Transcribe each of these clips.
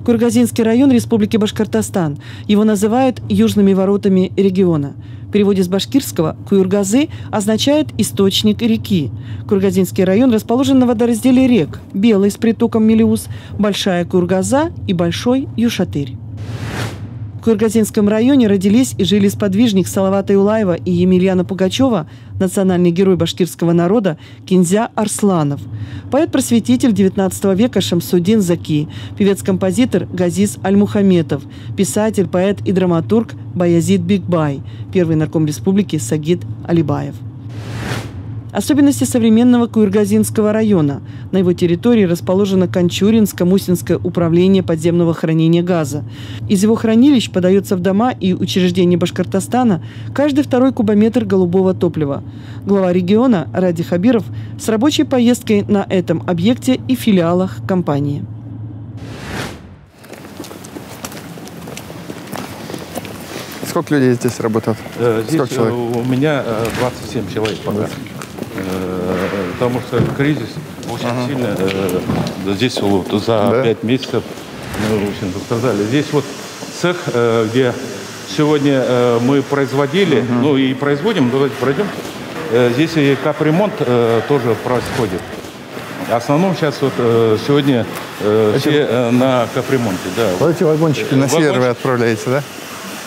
Кургазинский район Республики Башкортостан. Его называют южными воротами региона. В переводе с башкирского «Куюргазы» означает «источник реки». Кургазинский район расположен на водоразделе рек Белый с притоком Мелеуз, Большая Кургаза и Большой Юшатырь. В Кургазинском районе родились и жили сподвижник Салавата Юлаева и Емельяна Пугачева, национальный герой башкирского народа Кинзя Арсланов, поэт-просветитель XIX века Шамсудин Заки, певец-композитор Газиз Аль-Мухаметов, писатель, поэт и драматург Баязид Бигбай, первый нарком республики Сагид Алибаев. Особенности современного Куюргазинского района. На его территории расположено Канчуринско-Мусинское управление подземного хранения газа. Из его хранилищ подается в дома и учреждения Башкортостана каждый второй кубометр голубого топлива. Глава региона Ради Хабиров с рабочей поездкой на этом объекте и филиалах компании. Сколько людей здесь работает? Здесь у меня 27 человек пока. Потому что кризис очень сильно здесь вот, за 5 месяцев мы очень пострадали. Здесь вот цех, где сегодня мы производили, ну и производим, давайте пройдем. Здесь и капремонт тоже происходит. В основном сейчас вот сегодня все на капремонте. Да. Вот эти вагончики на север вы отправляете, да?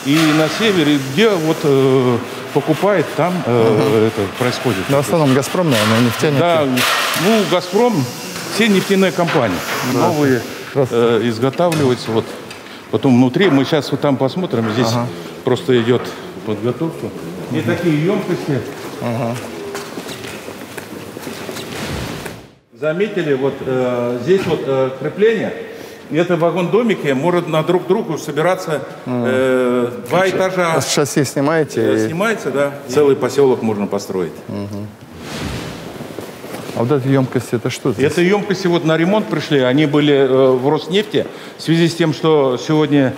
И на севере, где вот покупает, там это происходит. Но в основном «Газпром», наверное, нефтяники. Да, ну «Газпром», все нефтяные компании новые изготавливаются. Вот. Потом внутри, мы сейчас вот там посмотрим, здесь просто идет подготовка. И такие емкости. Заметили, вот здесь вот крепление. Это вагон-домики, может на друг другу собираться 2 этажа. Шасси снимаете? Снимается, да. Целый поселок можно построить. А вот эти емкости, это что? Это емкости вот на ремонт пришли. Они были в Роснефти. В связи с тем, что сегодня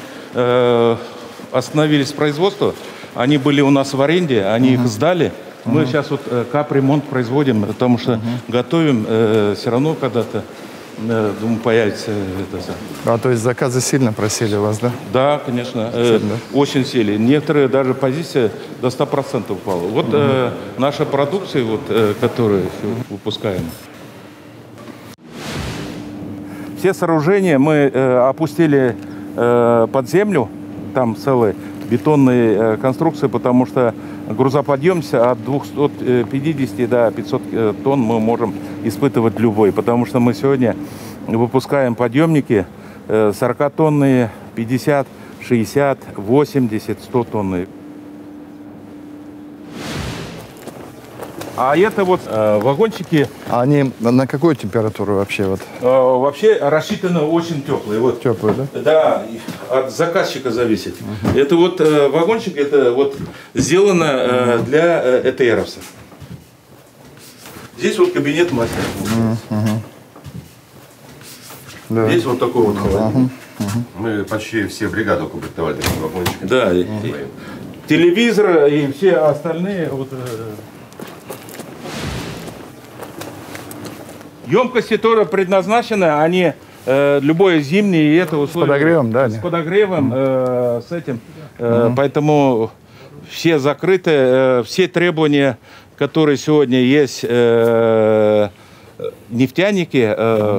остановились производство, они были у нас в аренде, они их сдали. Мы сейчас вот капремонт производим, потому что готовим все равно когда-то. Думаю, появится это. А то есть заказы сильно просели у вас, да? Да, конечно. Очень сели. Некоторые даже позиции до 100% упала. Вот наша продукция, вот, которую выпускаем. Все сооружения мы опустили под землю. Там целые бетонные конструкции, потому что грузоподъемность от 250 до 500 тонн мы можем испытывать любой. Потому что мы сегодня выпускаем подъемники 40-тонные, 50, 60, 80, 100 тонны. А это вот вагончики. А они на какую температуру вообще? Вот? Вообще рассчитаны очень теплые. Вот. Теплые, да? Да, от заказчика зависит. Это вот вагончик, это вот сделано для ЭТРовцев. Здесь вот кабинет мастера. Да. Здесь вот такой вот холодильник. Мы почти все бригады укомплектовали такими вагончиками. Да, и телевизор и все остальные. Вот, емкости тоже предназначены, они любое зимнее и это условие. С подогревом, да? С подогревом, с этим. Поэтому все закрыты, все требования, которые сегодня есть нефтяники,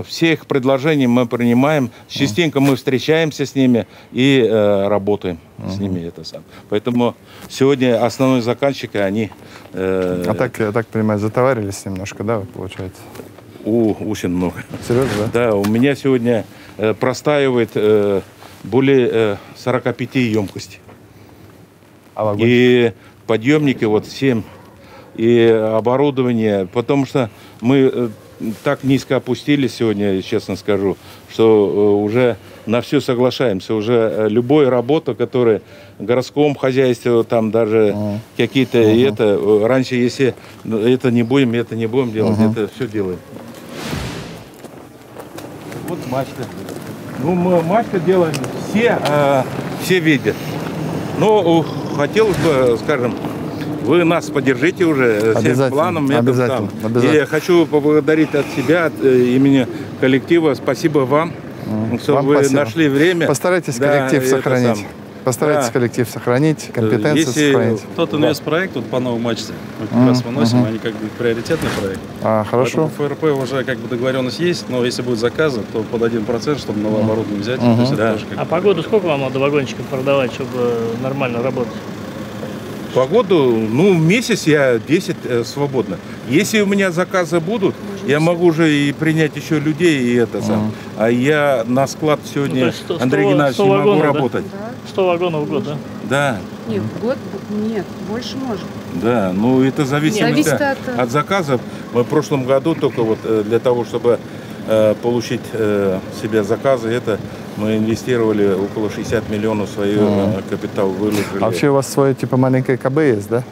все их предложения мы принимаем. Частенько мы встречаемся с ними и работаем с ними. Это сам. Поэтому сегодня основные заказчики, они... А так, я так понимаю, затоварились немножко, да, получается? Очень много. Серьезно, да? Да, у меня сегодня простаивает более 45 емкостей. А и подъемники вот 7, и оборудование, потому что мы так низко опустились сегодня, честно скажу, что уже на все соглашаемся. Уже любая работа, которая в городском хозяйстве, там даже какие-то, и это, раньше, если это не будем делать, это все делаем. Вот мачта. Ну, мы мачта делаем, все видят. Но хотелось бы, скажем, вы нас поддержите уже всем планом. Обязательно. И я хочу поблагодарить от себя, от имени коллектива. Спасибо вам Чтобы Вам вы спасибо. нашли время. Постарайтесь Да, коллектив это сохранить. сам. Постарайтесь Да. коллектив сохранить, компетенции Если сохранить. Тот инвестпроект вот по новой мачте мы как раз выносим, они как бы приоритетный проект. Хорошо. Поэтому ФРП уже как бы договоренность есть, но если будет заказы, то под 1%, чтобы новое оборудование взять. То есть это тоже как А бы- погоду сколько вам надо вагончиков продавать, чтобы нормально работать? Погоду, ну, месяц я 10 свободно. Если у меня заказы будут, я могу уже и принять еще людей, и это сам. А я на склад Ну, то сегодня, есть 100 Андрей Геннадьевич, не могу вагонов, да? работать. 100 вагонов в год, да? Да, Нет, в год нет, больше может. да, ну это зависит Зависит от заказов. Мы в прошлом году только вот для того, чтобы получить себе заказы, это мы инвестировали около 60 миллионов в свой капитал, выложили. А вообще у вас свое типа маленькое КБ есть, да?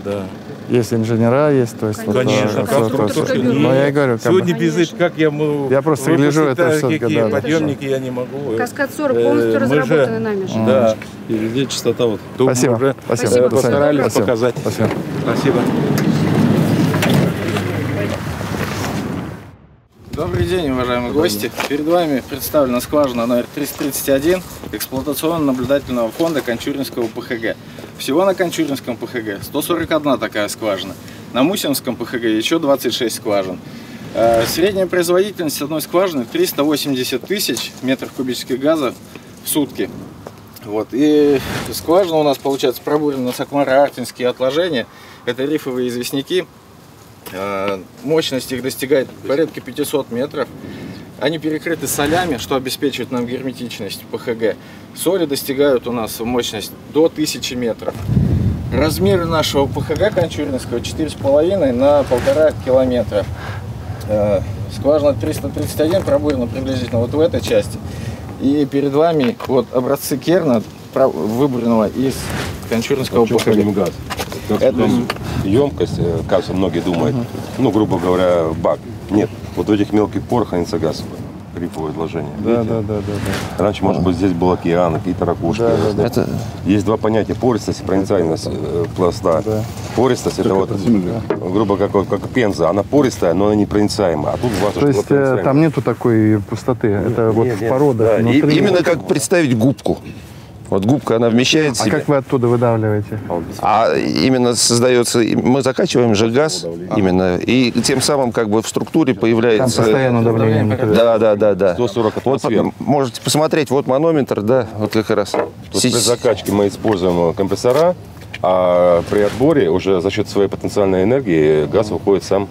Да. Есть инженера, есть, то есть... Конечно, конструкторское бюро. Ну, я и говорю, Сегодня КБ. без этих, как я могу... Я просто гляжу, это выпустить всё-таки, такие да, да. подъемники я не могу. Каскад 40 полностью мы же- разработаны нами же. Да. И везде частота вот. Тут Спасибо. мы уже Спасибо. постарались Спасибо. показать. Спасибо. Спасибо. Добрый день, уважаемые гости. Перед вами представлена скважина номер 331 эксплуатационно-наблюдательного фонда Кончуринского ПХГ. Всего на Кончуринском ПХГ 141 такая скважина. На Мусинском ПХГ еще 26 скважин. Средняя производительность одной скважины 380 тысяч метров кубических газа в сутки. Вот. И скважина у нас получается пробурена на сакмаро-артинские отложения. Это рифовые известняки. Мощность их достигает порядка 500 метров. Они перекрыты солями, что обеспечивает нам герметичность ПХГ. Соли достигают у нас мощность до 1000 метров. Размеры нашего ПХГ Кончуринского 4,5 на 1,5 километра. Скважина 331 пробурена приблизительно вот в этой части. И перед вами вот образцы керна, выбранного из Кончуринского ПХГ. Газ. Емкость, кажется, многие думают, ну, грубо говоря, бак. Нет, вот в этих мелких порах хранится газ, рифовое вложение. Да, Видите? да. Раньше, может быть, здесь был океан, какие-то ракушки. Да. Есть два понятия: пористость и проницаемость пласта. Да. Пористость — это вот, грубо как пенза, она пористая, но она непроницаемая. А тут важно, То чтобы есть была проницаемая. там нету такой пустоты, это вот в породах Да, внутри. Именно как представить губку. Вот губка, она вмещает в А себя. как вы оттуда выдавливаете? А именно создается, мы закачиваем же газ именно, и тем самым как бы в структуре Там появляется... постоянно давление. Да. 140 Вот атмосфер. можете посмотреть, вот манометр, да, вот как раз. Вот при закачке мы используем компрессора, а при отборе уже за счет своей потенциальной энергии газ выходит сам.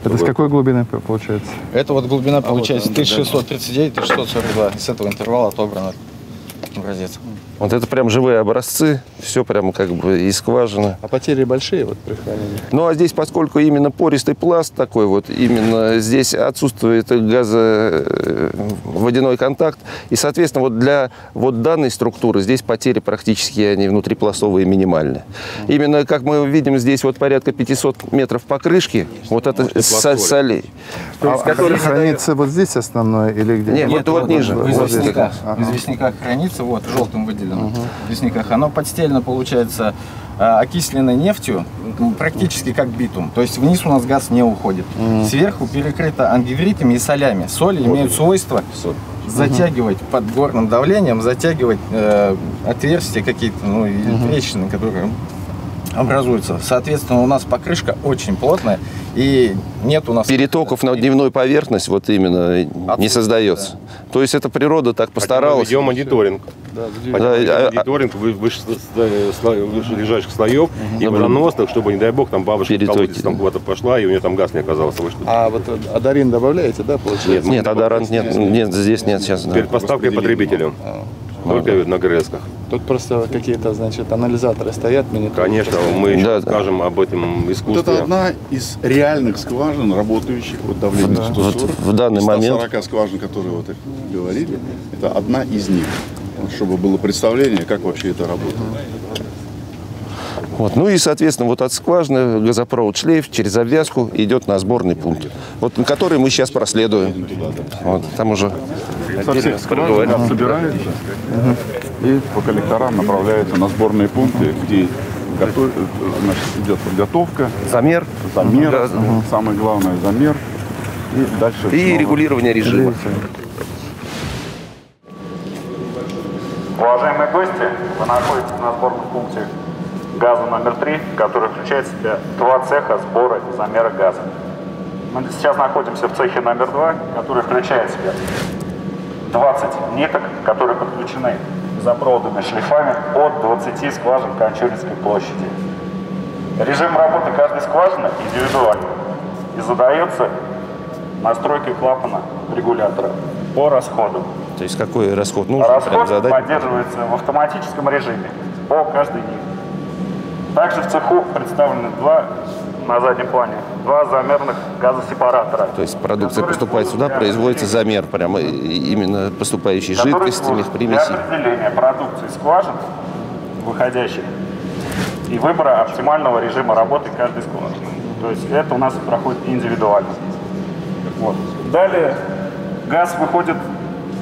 Это с какой глубины получается? Это вот глубина получается 1639-1642. С этого интервала отобран образец. Вот это прям живые образцы, все прям как бы из скважины. А потери большие вот при хранении? Ну а здесь, поскольку именно пористый пласт такой вот, именно здесь отсутствует газоводяной контакт, и, соответственно, вот для вот данной структуры здесь потери практически они внутрипластовые минимальны. Именно, как мы видим, здесь вот порядка 500 метров покрышки, вот это солей. Который хранится вот здесь основной или где? Нет, вот ниже. В Вот здесь. известняках. В известняках хранится, вот, желтым выделено. В известняках. Оно подстелено, получается, окисленной нефтью, практически как битум. То есть вниз у нас газ не уходит. Сверху перекрыто ангидритами и солями. Соли имеют свойство затягивать под горным давлением, затягивать отверстия какие-то, ну, и трещины, которые образуются. Соответственно, у нас покрышка очень плотная, и нет у нас... Перетоков на дневную поверхность вот именно не создается. То есть это природа так постаралась. Ведем мониторинг. Мониторинг вышележащих слоев и водоносных, чтобы, не дай бог, там бабушка в колодец там куда-то пошла, и у нее там газ не оказался. А вот адарин добавляете, да, получается? Нет, адарант нет, здесь нет сейчас. Перед поставкой потребителю. Только на ГРСках. Тут просто какие-то, значит, анализаторы стоят. Конечно, мы еще скажем об этом Вот искусстве. это одна из реальных скважин, работающих вот давление 140. В данный момент. 140 скважин, которые вот говорили, это одна из них. Чтобы было представление, как вообще это работает. Вот. Ну и, соответственно, вот от скважины газопровод шлейф через обвязку идет на сборный пункт, вот, на который мы сейчас проследуем. Вот, там уже Со всех скважин собирается и по коллекторам направляется на сборные пункты, где значит, идет подготовка, замер, самое главное замер, и дальше и регулирование режима. Уважаемые гости, вы находитесь на сборном пункте газа номер 3, который включает в себя 2 цеха сбора и замера газа. Мы сейчас находимся в цехе номер 2, который включает в себя 20 ниток, которые подключены газопроводными шлейфами от 20 скважин Кончуринской площади. Режим работы каждой скважины индивидуальный и задается настройкой клапана регулятора по расходу. То есть какой расход нужно? Расход поддерживается в автоматическом режиме по каждой нитке. Также в цеху представлены на заднем плане два замерных газосепаратора. То есть продукция поступает сюда, производится замер прямо именно поступающей жидкости, их примесей. Для определения продукции скважин, выходящих, и выбора оптимального режима работы каждой скважины. То есть это у нас проходит индивидуально. Вот. Далее газ выходит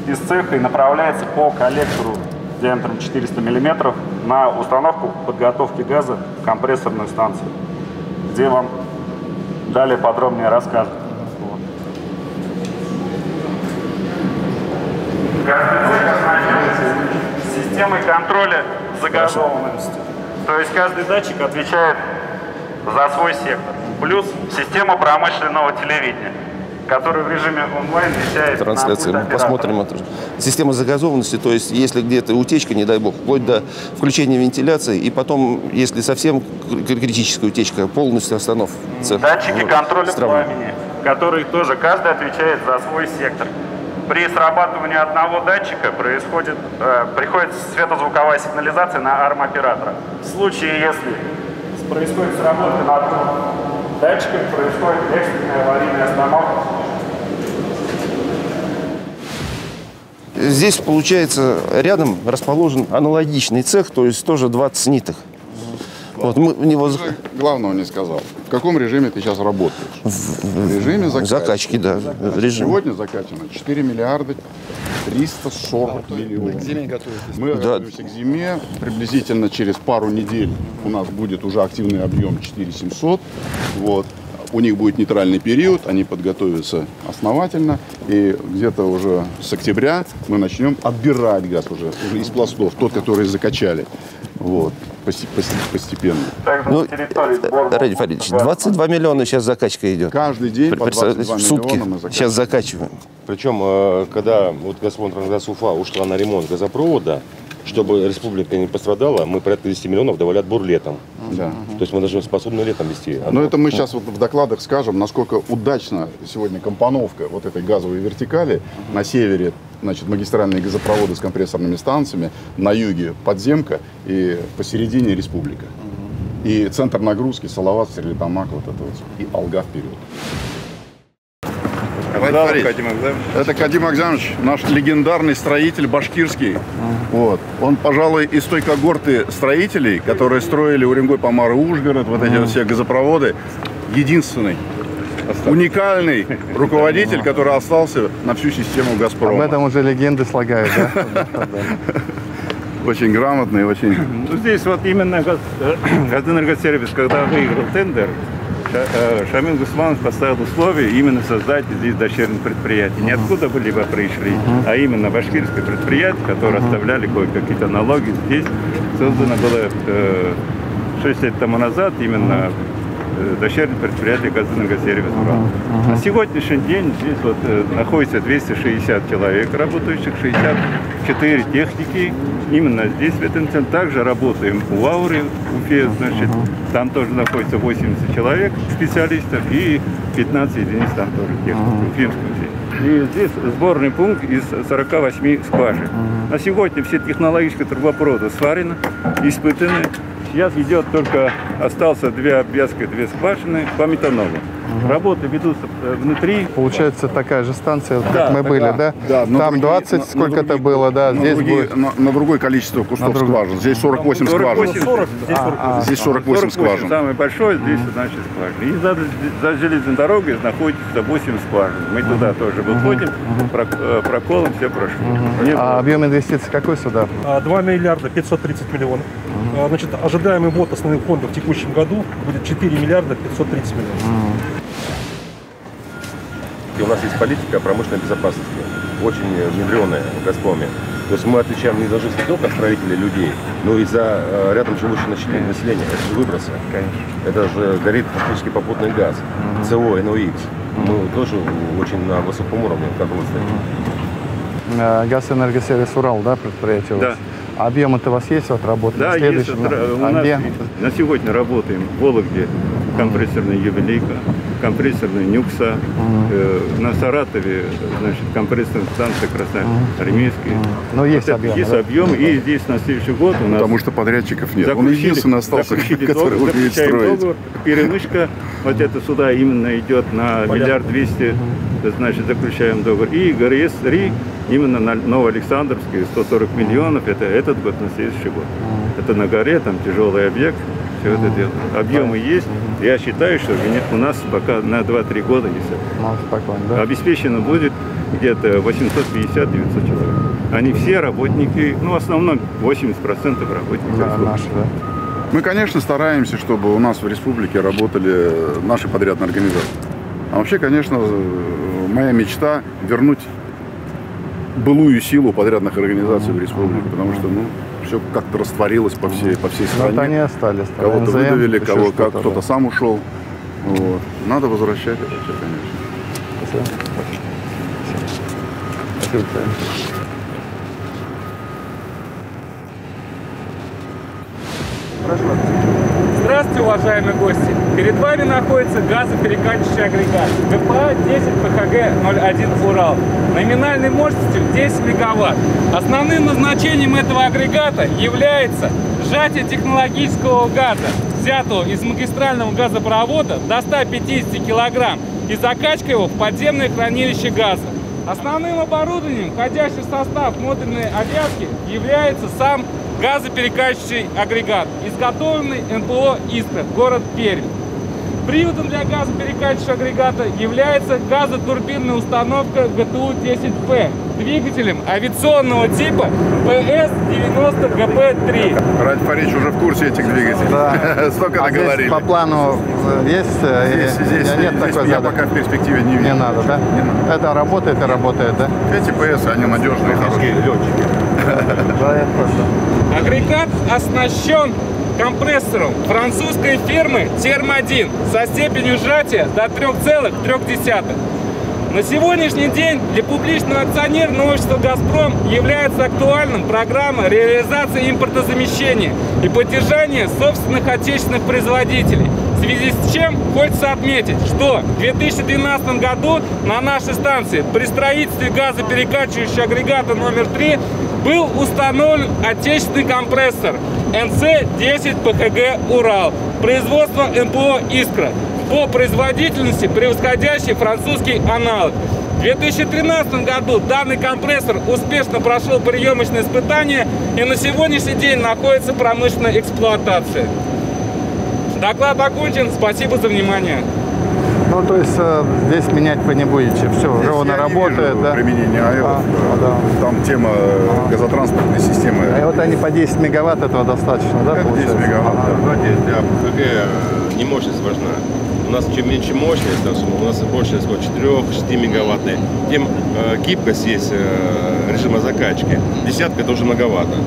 из цеха и направляется по коллектору диаметром 400 мм на установку подготовки газа в компрессорную станцию, где вам далее подробнее расскажут. Вот. Каждый цех оснащен системой контроля загазованности. То есть каждый датчик отвечает за свой сектор. Плюс система промышленного телевидения, который в режиме онлайн вещает трансляции. На Мы посмотрим это. Система загазованности, то есть если где-то утечка, не дай бог, вплоть до включения вентиляции, и потом, если совсем критическая утечка, полностью остановка. Датчики контроля пламени, которые тоже каждый отвечает за свой сектор. При срабатывании одного датчика приходит светозвуковая сигнализация на арм-оператора. В случае, если происходит сработка на одном датчике, происходит экстренная аварийная остановка. Здесь, получается, рядом расположен аналогичный цех, то есть тоже 20 ниток. Вот мы в него... Главного не сказал. В каком режиме ты сейчас работаешь? В режиме закачки, да. Сегодня закачано 4 миллиарда 340 миллионов. К зиме готовитесь? Мы готовимся к зиме. Приблизительно через пару недель у нас будет уже активный объем 4700. Вот. У них будет нейтральный период, они подготовятся основательно. И где-то уже с октября мы начнем отбирать газ уже из пластов, тот, который закачали. Вот. Постепенно. Ну, Ради Фаридович, 22 миллиона сейчас закачка идет. Каждый день по 22 в сутки миллиона мы закачиваем. сейчас закачиваем. Причем, когда вот «Газпром-Трансгаз Уфа» ушла на ремонт газопровода, чтобы республика не пострадала, мы порядка 10 миллионов давали отбор летом. Да. То есть мы даже способны летом вести. Но это мы сейчас вот в докладах скажем, насколько удачно сегодня компоновка вот этой газовой вертикали. На севере, значит, магистральные газопроводы с компрессорными станциями, на юге подземка и посередине республика. И центр нагрузки Салават, Стерлитамак, вот это вот, и Алга вперед. Это Кадим Акзамович, наш легендарный строитель башкирский. Вот. Он, пожалуй, из той когорты строителей, которые строили Уренгой, Помар и Ужгород, вот эти вот все газопроводы, единственный, уникальный руководитель, который остался на всю систему «Газпрома». Об этом уже легенды слагают, да? Очень грамотный, очень... Здесь вот именно Газэнергосервис, когда выиграл тендер, Шамиль Гусманов поставил условия именно создать здесь дочернее предприятие. Не откуда бы либо пришли, а именно башкирское предприятие, которое оставляли кое-какие-то налоги. Здесь создано было 6 лет тому назад именно дочернее предприятие «Газэнергосервис Урал». На сегодняшний день здесь вот находится 260 человек работающих, 64 техники. Именно здесь, в этом центре, также работаем в Ауре, в Уфе, значит, там тоже находится 80 человек, специалистов, и 15 единиц там тоже техников, в Уфимском Уфе. И здесь сборный пункт из 48 скважин. На сегодня все технологические трубопроводы сварены, испытаны. Сейчас идет только, остался 2 обвязки, 2 скважины по метанолу. Работы ведутся внутри. Получается такая же станция, как да, мы были, да? Да, там 20 сколько-то было, да, здесь будет... На другое количество кустов скважин. Здесь 48 скважин. 40, здесь 48 скважин. Самое большое здесь, значит, скважин. И за железной дорогой находится 8 скважин. Мы туда тоже выходим, проколом все прошли. А объем инвестиций какой сюда? 2 миллиарда 530 миллионов. Значит, ожидаемый ввод основных фондов в текущем году будет 4 миллиарда 530 миллионов. И у нас есть политика промышленной безопасности. очень внедренная в «Газпроме». То есть мы отвечаем не за жизнь не только строителей людей, но и за рядом живущее население. Это же выбросы. Конечно. Это же горит фактически попутный газ, СО, НОx. Мы тоже очень на высоком уровне как Газэнергосервис «Урал», да, предприятие у вас? Да. Объемы-то у вас есть вот работы? Да, есть. У нас на сегодня работаем в Вологде компрессорная «Юбилейка», компрессорная «Нюкса», на Саратове, значит, компрессорная станция «Красноармейская». Но есть вот объемы. Есть да? объем, и здесь на следующий год у нас... Потому что подрядчиков нет. Он единственный остался, который умеет строить. Договор, перемычка, вот это сюда именно идет на 1 200 000 000, значит, заключаем договор. И ГРС-3 именно на Новоалександровске 140 миллионов, это этот год, на следующий год. Это на горе, там тяжелый объект, все это дело. Объемы есть. Я считаю, что у нас пока на 2-3 года, если обеспечено будет где-то 850-900 человек. Они все работники, ну, в основном 80% работников. Да, наши, да. Мы, конечно, стараемся, чтобы у нас в республике работали наши подрядные организации. А вообще, конечно, моя мечта вернуть былую силу подрядных организаций в республике, потому что, ну, все как-то растворилось по всей стране. Вот они остались. Кого-то выдавили, кто-то сам ушел. Вот. Надо возвращать это все, конечно. Спасибо. Здравствуйте, уважаемые гости! Перед вами находится газоперекачивающий агрегат ГПА-10 ПХГ-01 «Урал» номинальной мощностью 10 мегаватт. Основным назначением этого агрегата является сжатие технологического газа, взятого из магистрального газопровода до 150 килограмм, и закачка его в подземное хранилище газа. Основным оборудованием, входящим в состав модульной обвязки, является сам газоперекачивающий агрегат, изготовленный НПО «Искра», город Пермь. Приводом для газоперекачивающего агрегата является газотурбинная установка ГТУ-10П, двигателем авиационного типа ПС-90ГП-3. Радь Фарич уже в курсе этих двигателей. Да. Столько наговорили. По плану есть? Здесь нет такой я пока в перспективе не вижу. Не надо, да? Не надо. Это работает и работает, да? Эти ПС, они надежные, хорошие летчики. Агрегат оснащен компрессором французской фирмы Терм-1 со степенью сжатия до 3,3. На сегодняшний день для публичного акционерного общества «Газпром» является актуальным программа реализации импортозамещения и поддержания собственных отечественных производителей. В связи с чем хочется отметить, что в 2012 году на нашей станции при строительстве газоперекачивающего агрегата номер 3 был установлен отечественный компрессор НЦ-10 ПХГ «Урал» производства НПО «Искра», по производительности превосходящий французский аналог. В 2013 году данный компрессор успешно прошел приемочное испытание и на сегодняшний день находится в промышленной эксплуатации. Доклад окончен. Спасибо за внимание. Ну, то есть здесь менять вы не будете, все, уже он работает, да? Применение АЭО, там тема газотранспортной системы. И вот они по 10 мегаватт, этого достаточно, да, получается? 10 мегаватт, да. Для ПХГ не мощность важна. У нас чем меньше мощность, у нас больше 4-6 мегаваттная, тем гибкость есть режима закачки. Десятка это уже многовато.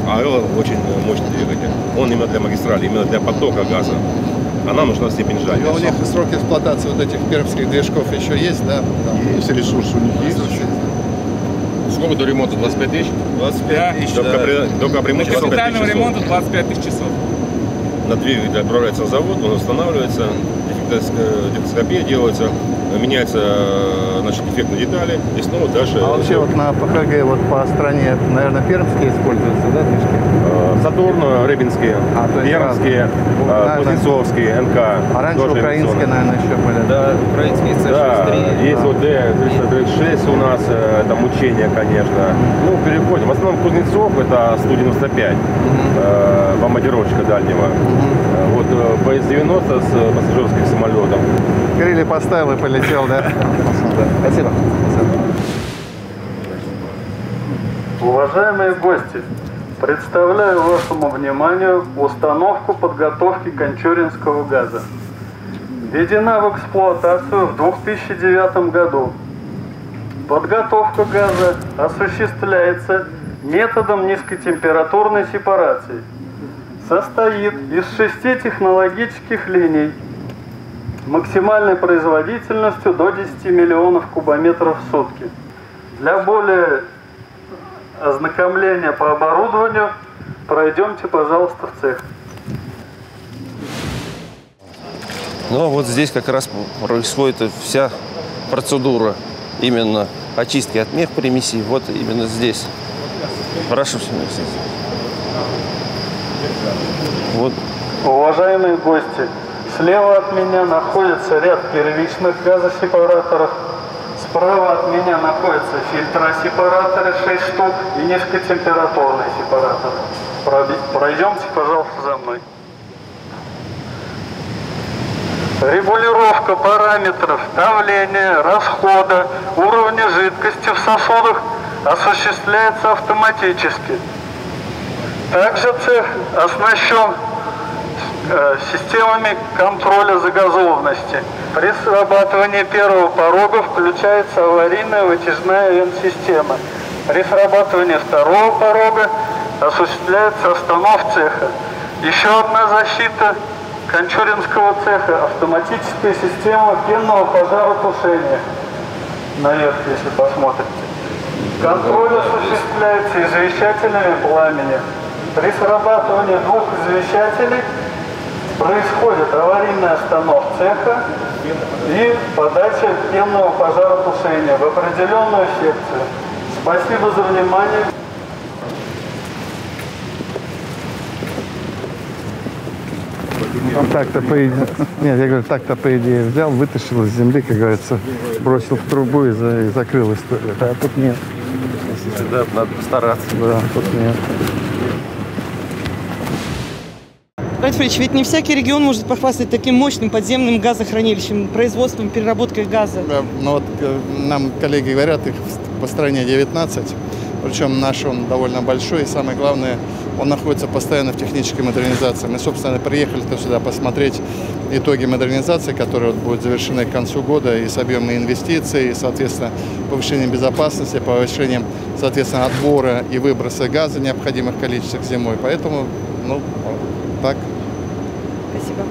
АЭО очень мощный двигатель. Он именно для магистрали, именно для потока газа. Она нужна степень сжатия. Но у них сроки эксплуатации вот этих пермских движков еще есть, да? Есть ресурс у них есть. Сколько до ремонта? 25 тысяч? 25 тысяч, до капремонта 25 капитального тысяч ремонта 25 тысяч часов. На двигатель отправляется на завод, он устанавливается, дефектоскопия делается, меняются, значит, дефектные детали и снова дальше. А вообще вот на ПХГ вот по стране, наверное, пермские используются, да, движки? Сатурн, Рыбинские, Пермские, Кузнецовские, НК. А раньше украинские, наверное, еще были. Да, украинские С63. Да, есть вот Д-336 у нас, это мучение, конечно. Ну, переходим. В основном Кузнецов это Су-95, бомбардировщика дальнего. Вот БС-90 с пассажирским самолетом. Крылья поставил и полетел, да? Спасибо. Уважаемые гости, представляю вашему вниманию установку подготовки кончуринского газа. Введена в эксплуатацию в 2009 году. Подготовка газа осуществляется методом низкотемпературной сепарации. Состоит из 6 технологических линий максимальной производительностью до 10 миллионов кубометров в сутки. Для более ознакомления по оборудованию пройдемте, пожалуйста, в цех. Ну, вот здесь как раз происходит вся процедура именно очистки от мехпримесей. Вот именно здесь. Прошу. Вот. Уважаемые гости, слева от меня находится ряд первичных газосепараторов. Справа от меня находятся фильтросепараторы 6 штук и низкотемпературные сепараторы. Пройдемте, пожалуйста, за мной. Регулировка параметров давления, расхода, уровня жидкости в сосудах осуществляется автоматически. Также цех оснащен системами контроля загазованности. При срабатывании первого порога включается аварийная вытяжная вент-система. При срабатывании второго порога осуществляется остановка цеха. Еще одна защита Кончуринского цеха — автоматическая система пенного пожаротушения. Наверх, если посмотрите. Контроль осуществляется извещателями пламени. При срабатывании 2 извещателей происходит аварийная остановка цеха и подача пенного пожаротушения в определенную секцию. Спасибо за внимание. Так-то по идее, нет, я говорю, так-то по идее взял, вытащил из земли, как говорится, бросил в трубу и закрыл историю. А тут нет. Да, надо постараться. Да, тут нет. Ильич, ведь не всякий регион может похвастать таким мощным подземным газохранилищем, производством, переработкой газа. Да, ну вот нам коллеги говорят, их по стране 19, причем наш он довольно большой, и самое главное, он находится постоянно в технической модернизации. Мы, собственно, приехали сюда посмотреть итоги модернизации, которые будут завершены к концу года, и с объемом инвестиций, и, соответственно, повышением безопасности, повышением, соответственно, отбора и выброса газа в необходимых количествах зимой. Поэтому, ну, так. Спасибо.